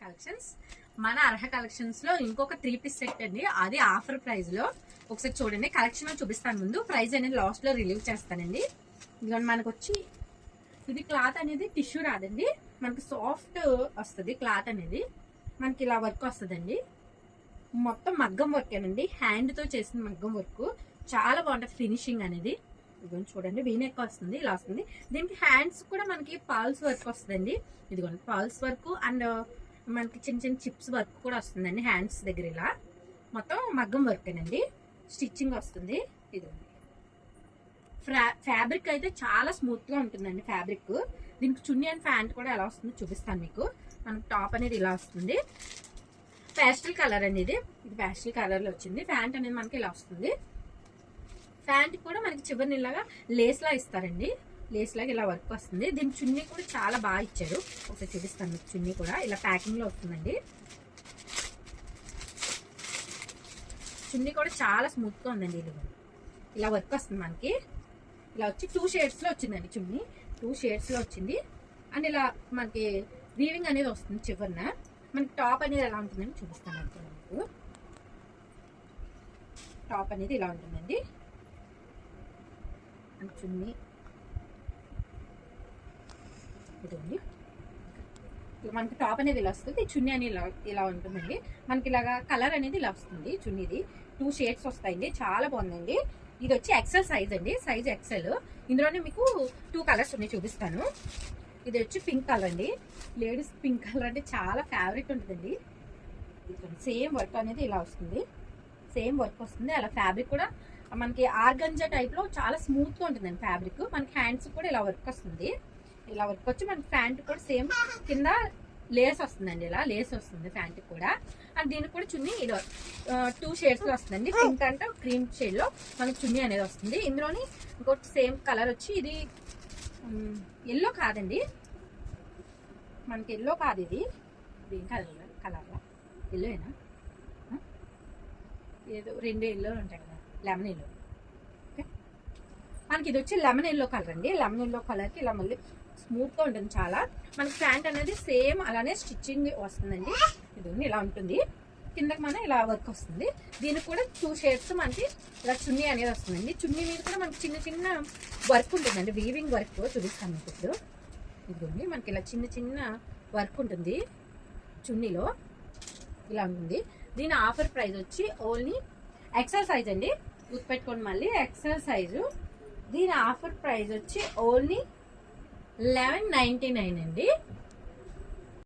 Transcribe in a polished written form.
Collections. మన Arha collections లో ఇంకొక 3 పీస్ సెట్ అండి, అది ఆఫర్ ప్రైస్ లో. ఒకసారి చూడండి, కలెక్షన్ చూపిస్తాను. ముందు ప్రైస్ అనేది లాస్ట్ లో రిలీవ్ చేస్తానండి. ఇదిగోండి, మనకు వచ్చి ఇది క్లాత్ అనేది టిష్యూ రాదండి, మనకి సాఫ్ట్ వస్తుంది. క్లాత్ అనేది మనకి ఇలా వర్క్ వస్తుందండి. మొత్తం మగ్గం వర్క్ అండి, హ్యాండ్ తో చేసిన మగ్గం వర్క్. చాలా బాగుంటుంది ఫినిషింగ్ అనేది. ఇదిగోండి చూడండి, వీనెక్ వస్తుంది, ఇలా వస్తుంది. దీనికి హ్యాండ్స్ కూడా మనకి పాల్స్ వర్క్ వస్తుందండి. ఇదిగోండి పాల్స్ వర్క్ అండ్ మనకి చిన్న చిన్న చిప్స్ వర్క్ కూడా వస్తుందండి హ్యాండ్స్ దగ్గర. ఇలా మొత్తం మగ్గం వర్క్ అండి, స్టిచ్చింగ్ వస్తుంది. ఇదిగోండి ఫ్యాబ్రిక్ అయితే చాలా స్మూత్ గా ఉంటుందండి ఫ్యాబ్రిక్. దీనికి చున్నీ అండ్ ప్యాంట్ కూడా ఎలా వస్తుందో చూపిస్తాను మీకు. మనకి టాప్ అనేది ఇలా వస్తుంది, ప్యాస్టల్ కలర్ అండి. ఇది ప్యాస్టల్ కలర్ లో వచ్చింది. ప్యాంట్ అనేది మనకి ఇలా వస్తుంది. ప్యాంట్ కూడా మనకి చివరిని ఇలాగా లేస్ లా ఇస్తారండి, లేస్ లాగా ఇలా వర్క్ వస్తుంది. దీని చున్నీ కూడా చాలా బాగా ఇచ్చారు. ఒకసారి చూపిస్తాను మీకు. చున్నీ కూడా ఇలా ప్యాకింగ్ లో వస్తుందండి. చున్నీ కూడా చాలా స్మూత్ గా ఉందండి. ఇది ఇలా వర్క్ వస్తుంది మనకి. ఇలా వచ్చి 2 షేడ్స్ లో వచ్చిందండి చున్నీ, 2 షేడ్స్ లో వచ్చింది. అండ్ ఇలా మనకి వీవింగ్ అనేది వస్తుంది చివరిన. మనకి టాప్ అనేది ఎలా ఉంటుందని చూపిస్తాను మీకు. టాప్ అనేది ఇలా ఉంటుందండి. చున్నీ ఇదండి, మనకి టాప్ అనేది ఇలా వస్తుంది. చున్నీ అనేది ఇలా ఉంటుందండి. మనకి ఇలాగా కలర్ అనేది ఇలా వస్తుంది. చున్నీది 2 షేడ్స్ వస్తాయండి, చాలా బాగుందండి. ఇది వచ్చి ఎక్సెల్ సైజ్ అండి, సైజ్ ఎక్సెల్. ఇందులోనే మీకు 2 కలర్స్ ఉన్నాయి, చూపిస్తాను. ఇది వచ్చి పింక్ కలర్ అండి. లేడీస్ పింక్ కలర్ అంటే చాలా ఫేవరెట్ ఉంటుందండి. సేమ్ వర్క్ అనేది ఇలా వస్తుంది, సేమ్ వర్క్ వస్తుంది. అలా ఫ్యాబ్రిక్ కూడా మనకి ఆర్గంజా టైప్ లో చాలా స్మూత్ గా ఉంటుందండి ఫ్యాబ్రిక్. మనకి హ్యాండ్స్ కూడా ఇలా వర్క్ వస్తుంది. ఇలా వర్క్ వచ్చి మనకి ప్యాంట్ కూడా సేమ్ కింద లేస్ వస్తుందండి, ఇలా లేస్ వస్తుంది ప్యాంట్ కూడా. అండ్ దీనికి కూడా చున్నీ ఇలా 2 షేడ్స్ లో వస్తుందండి. పింక్ అంటే క్రీమ్ షేడ్ లో మనకి చున్నీ అనేది వస్తుంది. ఇందులోని ఇంకోటి సేమ్ కలర్ వచ్చి ఇది ఎల్లో కాదండి, మనకి ఎల్లో కాదు, ఇది గ్రీన్ కలర్ ఎల్లోనా, ఏదో 2 ఎల్లో ఉంటాయి కదా, లెమన్ ఎల్లో. ఓకే, మనకి ఇది వచ్చి లెమన్ ఎల్లో కలర్ అండి. లెమన్ ఎల్లో కలర్కి ఇలా మళ్ళీ స్మూత్ గా ఉంటుంది చాలా. మనకి ప్యాంట్ అనేది సేమ్ అలానే స్టిచ్చింగ్ వస్తుందండి. ఇది ఇలా ఉంటుంది, కిందకి మన ఇలా వర్క్ వస్తుంది. దీనికి కూడా 2 షేడ్స్ మనకి ఇలా చున్నీ అనేది వస్తుందండి. చున్నీ మీద కూడా మనకి చిన్న చిన్న వర్క్ ఉంటుందండి, వీవింగ్ వర్క్. చూపిస్తాను మీకు ఇప్పుడు. ఇదిగోండి, మనకి ఇలా చిన్న చిన్న వర్క్ ఉంటుంది చున్నీలో, ఇలా ఉంటుంది. దీని ఆఫర్ ప్రైస్ వచ్చి ఓన్లీ ఎక్సెల్ సైజ్ అండి, గుర్తుపెట్టుకోండి మళ్ళీ, ఎక్సెల్ సైజు. దీని ఆఫర్ ప్రైస్ వచ్చి ఓన్లీ 1199 అండి.